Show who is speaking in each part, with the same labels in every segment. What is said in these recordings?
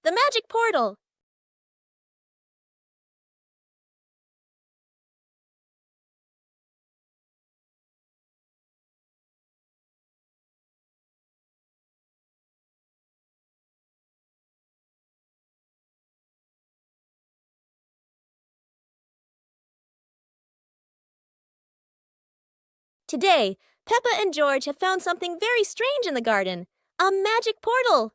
Speaker 1: the magic portal. Today, Peppa and George have found something very strange in the garden, a magic portal.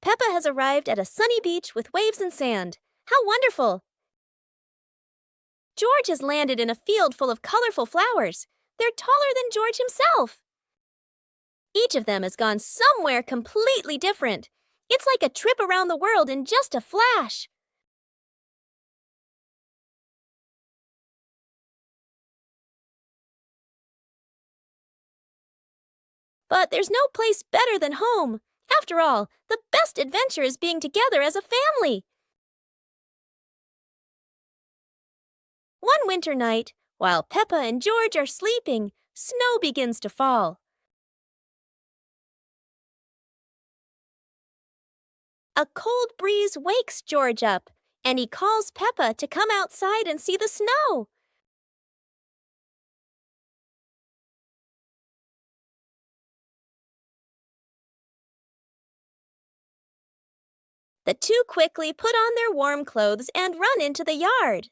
Speaker 1: Peppa has arrived at a sunny beach with waves and sand. How wonderful! George has landed in a field full of colorful flowers. They're taller than George himself. Each of them has gone somewhere completely different. It's like a trip around the world in just a flash. But there's no place better than home. After all, the best adventure is being together as a family. One winter night, while Peppa and George are sleeping, snow begins to fall. A cold breeze wakes George up, and he calls Peppa to come outside and see the snow. The two quickly put on their warm clothes and run into the yard.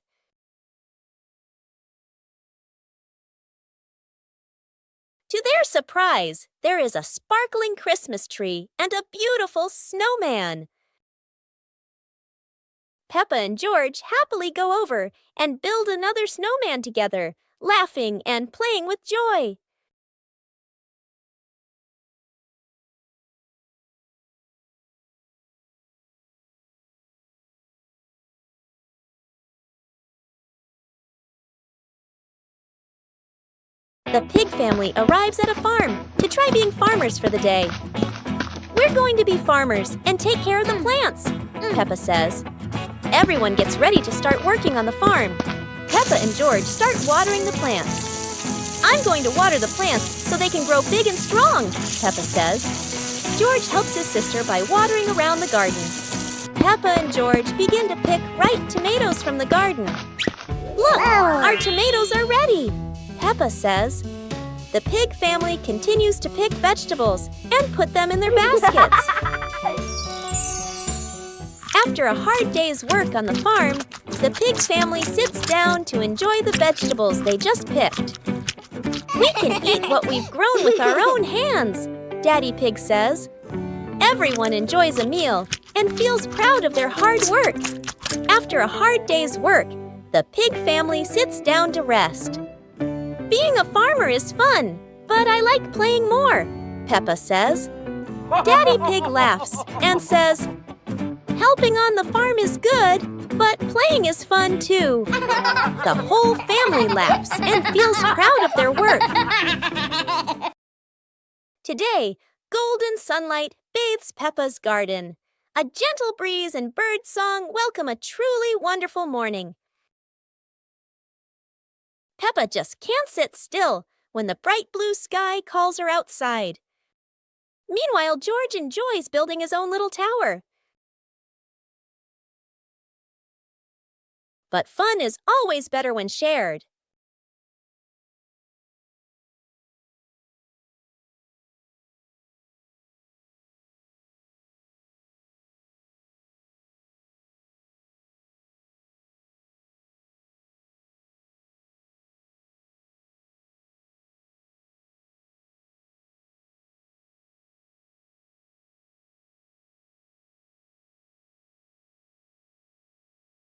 Speaker 1: To their surprise, there is a sparkling Christmas tree and a beautiful snowman. Peppa and George happily go over and build another snowman together, laughing and playing with joy. The pig family arrives at a farm to try being farmers for the day. We're going to be farmers and take care of the plants, Peppa says. Everyone gets ready to start working on the farm. Peppa and George start watering the plants. I'm going to water the plants so they can grow big and strong, Peppa says. George helps his sister by watering around the garden. Peppa and George begin to pick ripe tomatoes from the garden. Look, our tomatoes are ready, Peppa says. The pig family continues to pick vegetables and put them in their baskets. After a hard day's work on the farm, the pig family sits down to enjoy the vegetables they just picked. We can eat what we've grown with our own hands, Daddy Pig says. Everyone enjoys a meal and feels proud of their hard work. After a hard day's work, the pig family sits down to rest. Being a farmer is fun, but I like playing more, Peppa says. Daddy Pig laughs and says, helping on the farm is good, but playing is fun too. The whole family laughs and feels proud of their work. Today, golden sunlight bathes Peppa's garden. A gentle breeze and bird song welcome a truly wonderful morning. Peppa just can't sit still when the bright blue sky calls her outside. Meanwhile, George enjoys building his own little tower. But fun is always better when shared.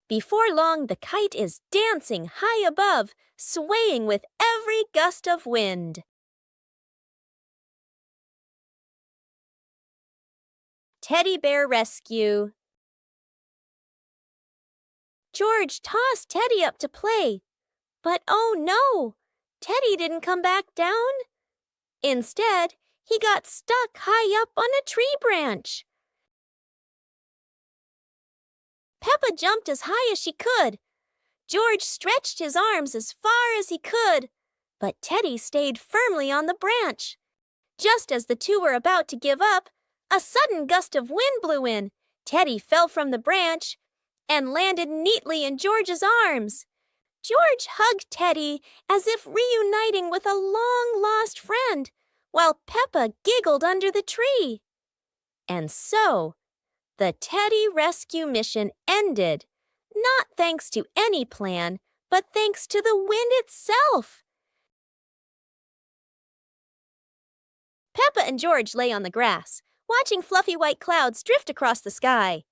Speaker 1: Before long, the kite is dancing high above, swaying with every gust of wind. Teddy Bear Rescue. George tossed Teddy up to play, but oh no, Teddy didn't come back down. Instead, he got stuck high up on a tree branch. Peppa jumped as high as she could. George stretched his arms as far as he could, But Teddy stayed firmly on the branch. Just as the two were about to give up, a sudden gust of wind blew in. Teddy fell from the branch and landed neatly in George's arms. George hugged Teddy as if reuniting with a long-lost friend, while Peppa giggled under the tree. And so, the Teddy rescue mission ended, not thanks to any plan, but thanks to the wind itself. Peppa and George lay on the grass, watching fluffy white clouds drift across the sky.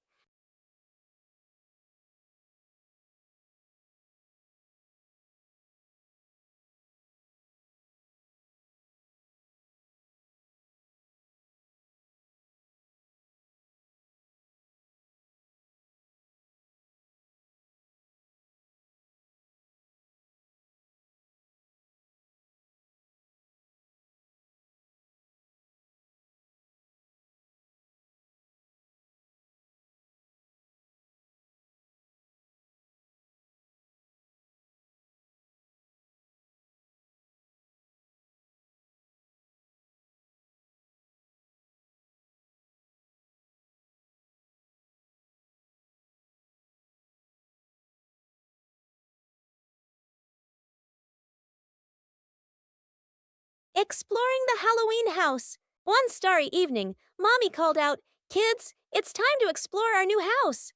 Speaker 1: Exploring the Halloween house. One starry evening, Mommy called out, "Kids, it's time to explore our new house."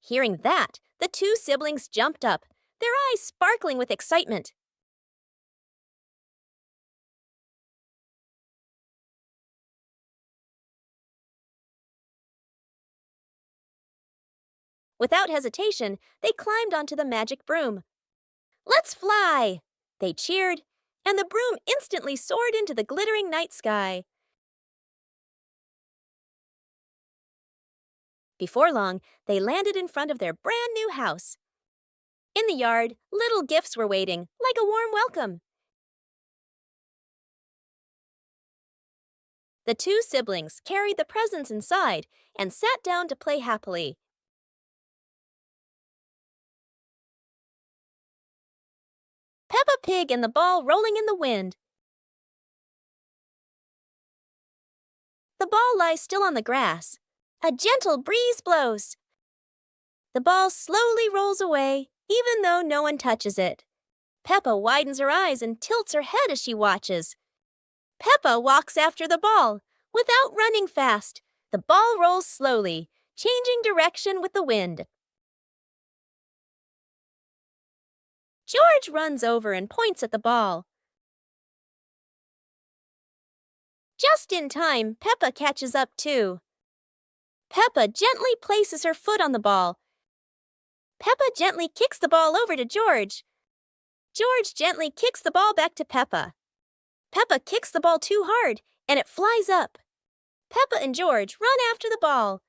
Speaker 1: Hearing that, the two siblings jumped up, their eyes sparkling with excitement. Without hesitation, they climbed onto the magic broom. "Let's fly!" They cheered, and the broom instantly soared into the glittering night sky. Before long, they landed in front of their brand new house. In the yard, little gifts were waiting, like a warm welcome. The two siblings carried the presents inside and sat down to play happily. Peppa Pig and the ball rolling in the wind. The ball lies still on the grass. A gentle breeze blows. The ball slowly rolls away, even though no one touches it. Peppa widens her eyes and tilts her head as she watches. Peppa walks after the ball. Without running fast, the ball rolls slowly, changing direction with the wind. George runs over and points at the ball. Just in time, Peppa catches up too. Peppa gently places her foot on the ball. Peppa gently kicks the ball over to George. George gently kicks the ball back to Peppa. Peppa kicks the ball too hard, and it flies up. Peppa and George run after the ball.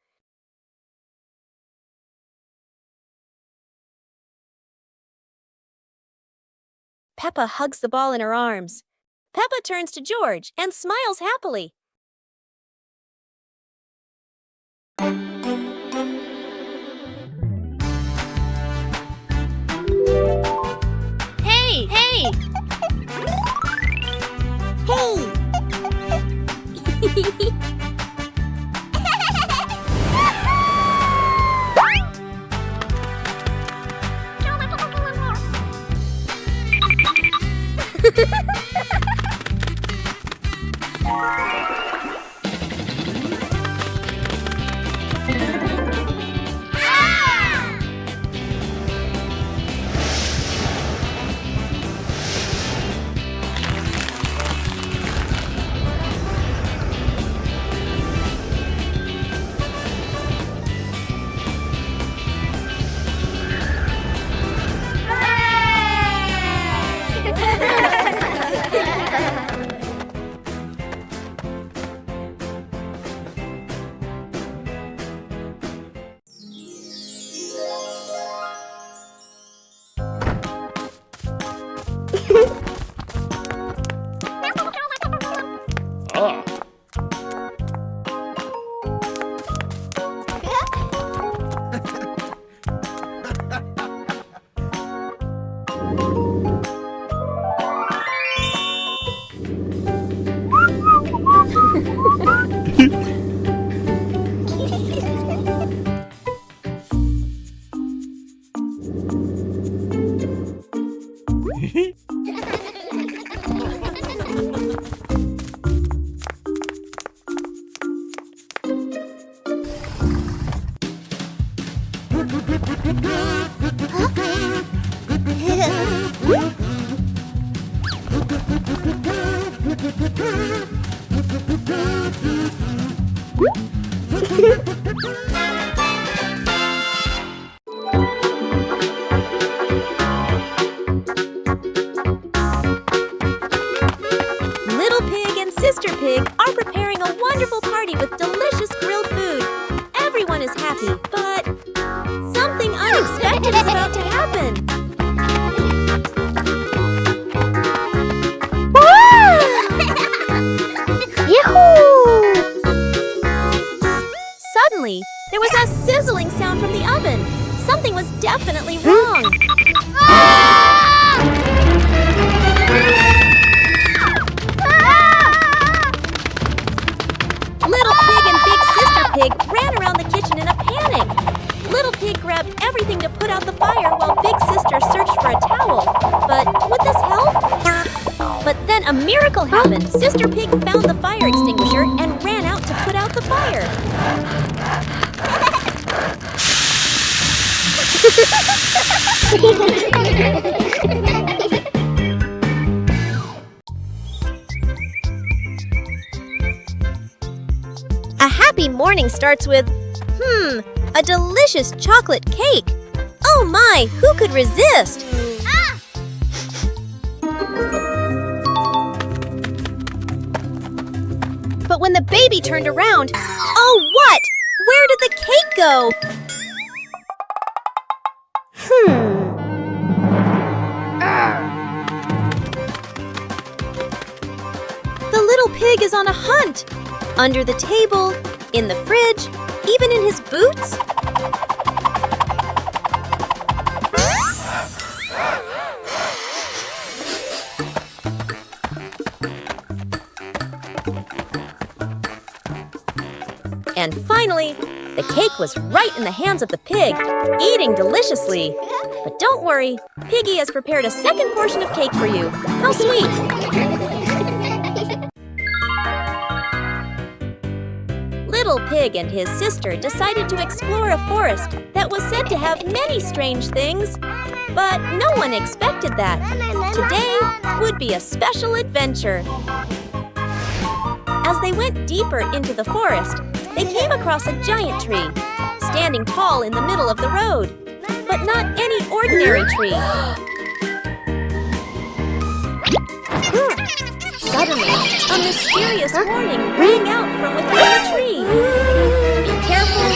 Speaker 1: Peppa hugs the ball in her arms. Peppa turns to George and smiles happily. Hey! Hey! Hey! Little Pig and Sister Pig are preparing a wonderful party with delicious grilled food. Everyone is happy, but something unexpected is about to happen.
Speaker 2: Yahoo!
Speaker 1: Suddenly, there was a sizzling sound from the oven. Something was definitely wrong. Little Pig and Big Sister Pig ran around the kitchen in a panic. Little Pig grabbed everything to put out the fire while Big Sister searched for a towel. But would this help? But then a miracle happened. Sister Pig found the fire extinguisher and ran out to put out the fire. A happy morning starts with, a delicious chocolate cake. Oh my, who could resist? But when the baby turned around, oh what? Where did the cake go? The little pig is on a hunt. Under the table, in the fridge, even in his boots. And finally, the cake was right in the hands of the pig, eating deliciously. But don't worry, Piggy has prepared a second portion of cake for you. How sweet! Little Pig and his sister decided to explore a forest that was said to have many strange things. But no one expected that. Today would be a special adventure. As they went deeper into the forest, they came across a giant tree, standing tall in the middle of the road. But not any ordinary tree. Suddenly, a mysterious warning rang out from within the tree. Be careful,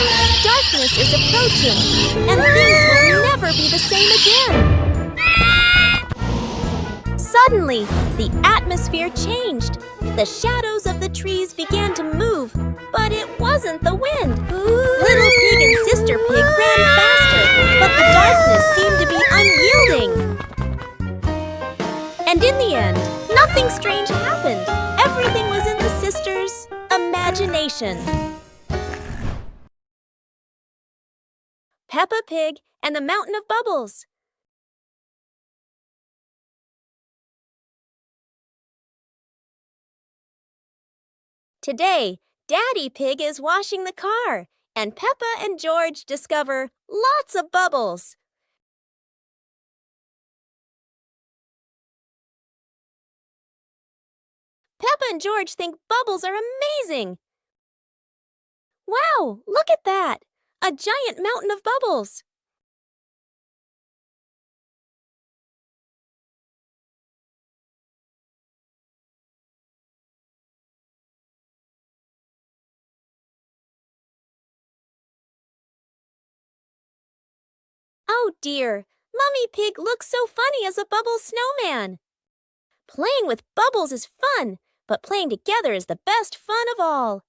Speaker 1: darkness is approaching, and things will never be the same again. Suddenly, the atmosphere changed. The shadows of the trees began to move, but it wasn't the wind. Little Pig and Sister Pig ran faster, but the darkness seemed to be unyielding. And in the end, nothing strange happened. Everything was in the sisters' imagination. Peppa Pig and the Mountain of Bubbles. Today, Daddy Pig is washing the car, and Peppa and George discover lots of bubbles. Peppa and George think bubbles are amazing. Wow, look at that! A giant mountain of bubbles. Oh dear, Mummy Pig looks so funny as a bubble snowman. Playing with bubbles is fun, but playing together is the best fun of all.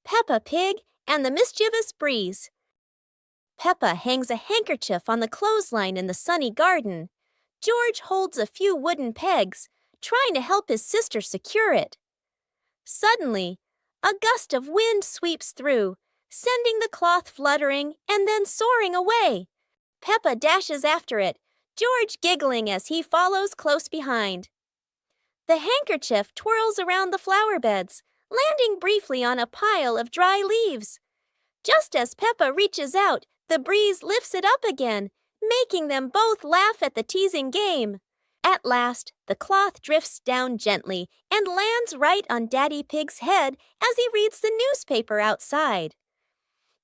Speaker 1: Peppa Pig and the Mischievous Breeze. Peppa hangs a handkerchief on the clothesline in the sunny garden. George holds a few wooden pegs, trying to help his sister secure it. Suddenly, a gust of wind sweeps through, sending the cloth fluttering and then soaring away. Peppa dashes after it, George giggling as he follows close behind. The handkerchief twirls around the flower beds, landing briefly on a pile of dry leaves. Just as Peppa reaches out, the breeze lifts it up again, making them both laugh at the teasing game. At last, the cloth drifts down gently and lands right on Daddy Pig's head as he reads the newspaper outside.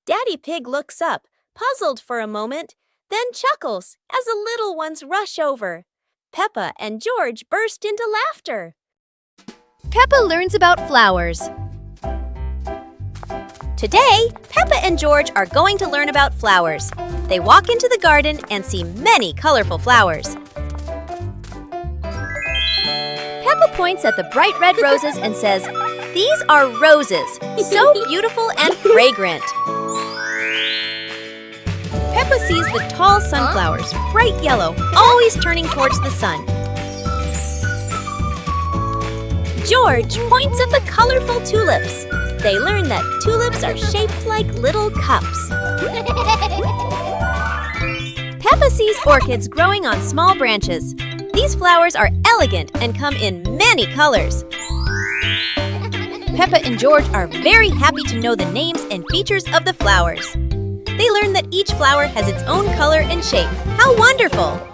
Speaker 1: Daddy Pig looks up, puzzled for a moment, then chuckles as the little ones rush over. Peppa and George burst into laughter.
Speaker 3: Peppa learns about flowers.
Speaker 1: Today, Peppa and George are going to learn about flowers. They walk into the garden and see many colorful flowers. Peppa points at the bright red roses and says, "These are roses, so beautiful and fragrant." Peppa sees the tall sunflowers, bright yellow, always turning towards the sun. George points at the colorful tulips. They learn that tulips are shaped like little cups. Peppa sees orchids growing on small branches. These flowers are elegant and come in many colors. Peppa and George are very happy to know the names and features of the flowers. They learn that each flower has its own color and shape. How wonderful!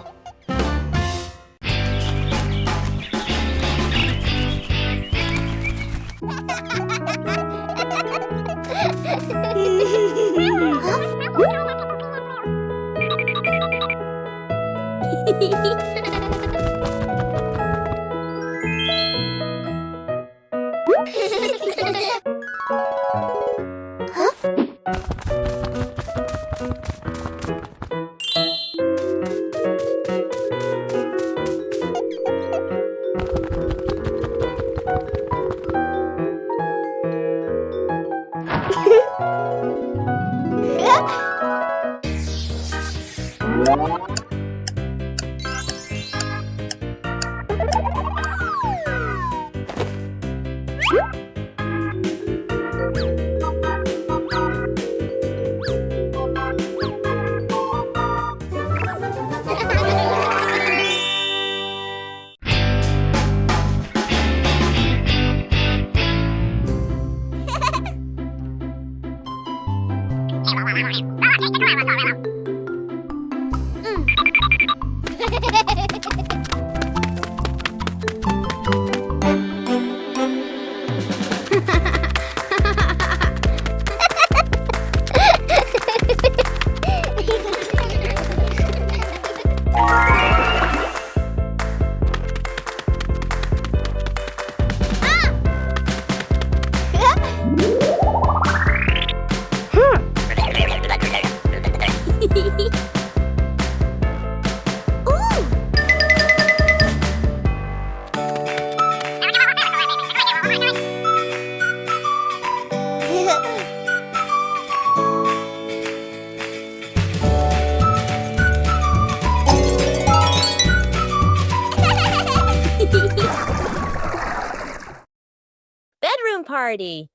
Speaker 1: Bedroom party!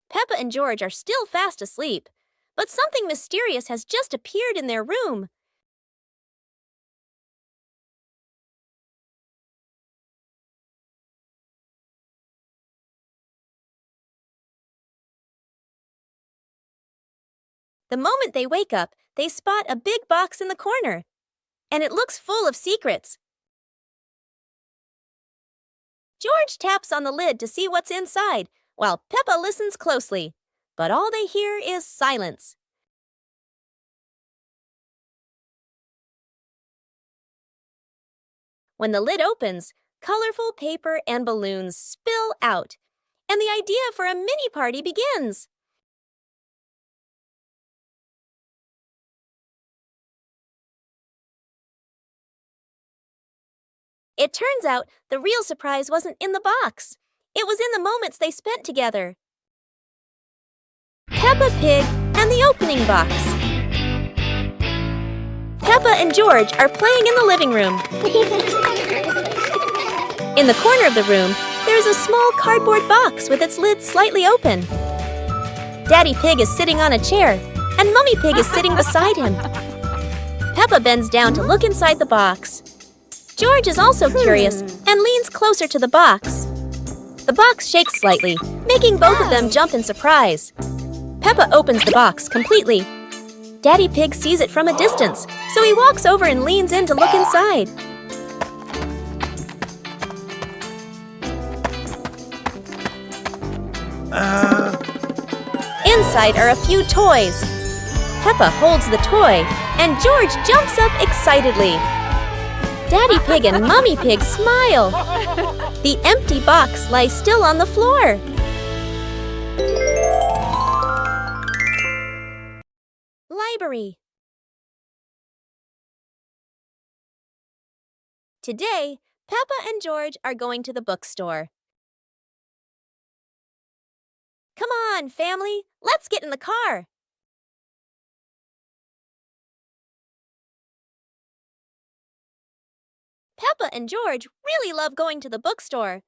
Speaker 1: Peppa and George are still fast asleep, but something mysterious has just appeared in their room. The moment they wake up, they spot a big box in the corner, and it looks full of secrets. George taps on the lid to see what's inside, while Peppa listens closely. But all they hear is silence. When the lid opens, colorful paper and balloons spill out, and the idea for a mini party begins. It turns out the real surprise wasn't in the box. It was in the moments they spent together. Peppa Pig and the opening box. Peppa and George are playing in the living room. In the corner of the room, there's a small cardboard box with its lid slightly open. Daddy Pig is sitting on a chair, and Mummy Pig is sitting beside him. Peppa bends down to look inside the box. George is also curious and leans closer to the box. The box shakes slightly, making both of them jump in surprise. Peppa opens the box completely. Daddy Pig sees it from a distance, so he walks over and leans in to look inside. Inside are a few toys. Peppa holds the toy, and George jumps up excitedly. Daddy Pig and Mummy Pig smile. The empty box lies still on the floor. Library. Today, Peppa and George are going to the bookstore. Come on, family, let's get in the car. Peppa and George really love going to the bookstore.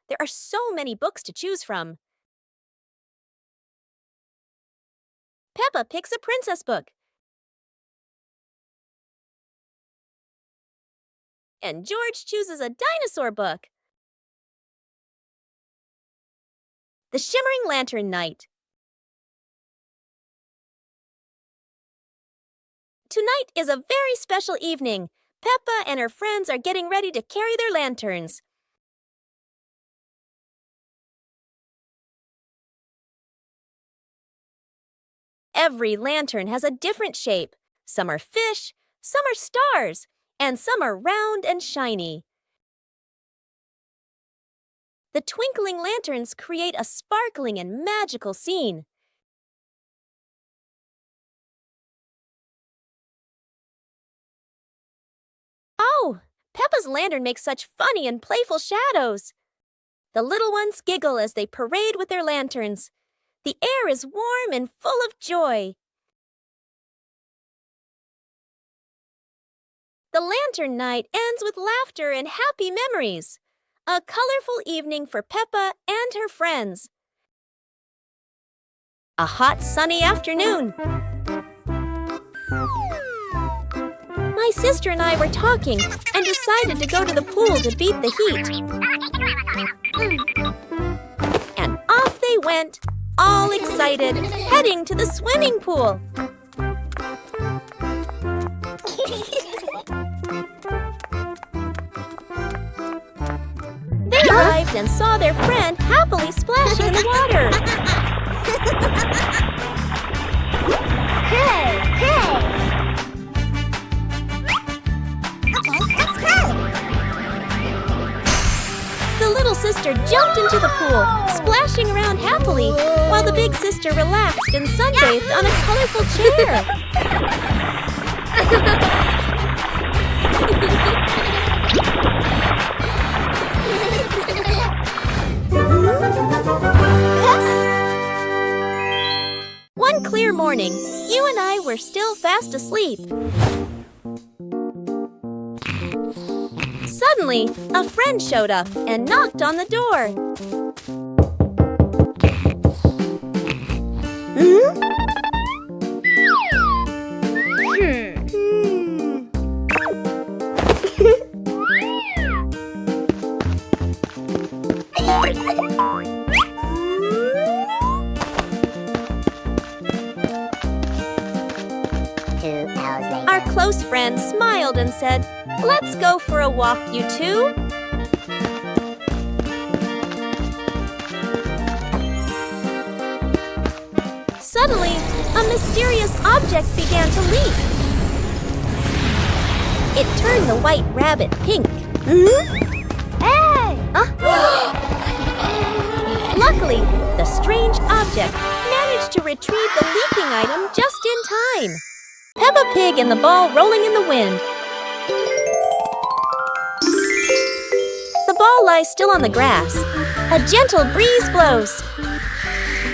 Speaker 1: There are so many books to choose from. Peppa picks a princess book. And George chooses a dinosaur book. The Shimmering Lantern Night. Tonight is a very special evening. Peppa and her friends are getting ready to carry their lanterns. Every lantern has a different shape. Some are fish, some are stars, and some are round and shiny. The twinkling lanterns create a sparkling and magical scene. Oh, Peppa's lantern makes such funny and playful shadows. The little ones giggle as they parade with their lanterns. The air is warm and full of joy. The lantern night ends with laughter and happy memories. A colorful evening for Peppa and her friends. A hot, sunny afternoon. My sister and I were talking and decided to go to the pool to beat the heat. And off they went, all excited, heading to the swimming pool. They arrived and saw their friend happily splashing in the water.
Speaker 2: Hey, hey! Okay, let's go!
Speaker 1: The little sister jumped into the pool, splashing around happily, while the big sister relaxed and sunbathed on a colorful chair. One clear morning, you and I were still fast asleep. Suddenly, a friend showed up and knocked on the door. close friend smiled and said, "Let's go for a walk, you two." Suddenly, a mysterious object began to leak. It turned the white rabbit pink.
Speaker 2: Hey!
Speaker 1: Luckily, the strange object managed to retrieve the leaking item just in time. Peppa Pig and the ball rolling in the wind. The ball lies still on the grass. A gentle breeze blows.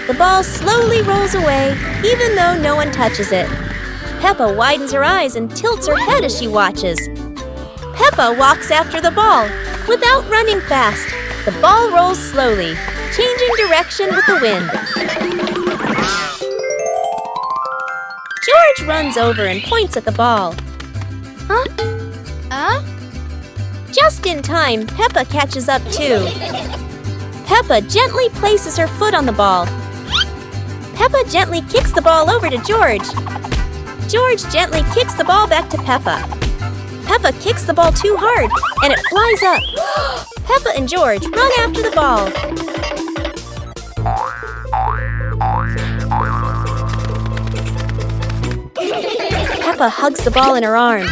Speaker 1: The ball slowly rolls away, even though no one touches it. Peppa widens her eyes and tilts her head as she watches. Peppa walks after the ball. Without running fast, the ball rolls slowly, changing direction with the wind. George runs over and points at the ball. Just in time, Peppa catches up too. Peppa gently places her foot on the ball. Peppa gently kicks the ball over to George. George gently kicks the ball back to Peppa. Peppa kicks the ball too hard, and it flies up. Peppa and George run after the ball. Peppa hugs the ball in her arms.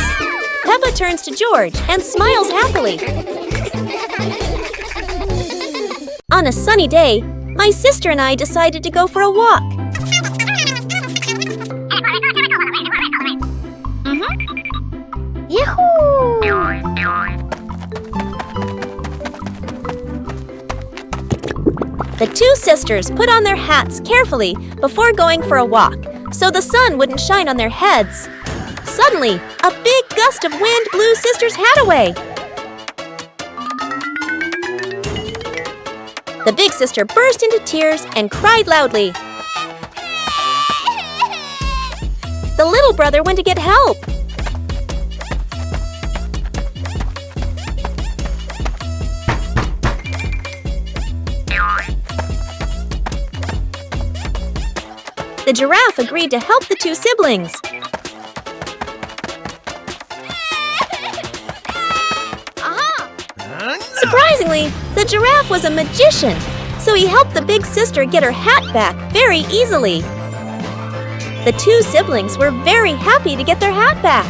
Speaker 1: Peppa turns to George and smiles happily. On a sunny day, my sister and I decided to go for a walk.
Speaker 2: Yahoo!
Speaker 1: The two sisters put on their hats carefully before going for a walk, so the sun wouldn't shine on their heads. Suddenly, a big gust of wind blew Sister's hat away. The big sister burst into tears and cried loudly. The little brother went to get help. The giraffe agreed to help the two siblings. Surprisingly, the giraffe was a magician, so he helped the big sister get her hat back very easily. The two siblings were very happy to get their hat back.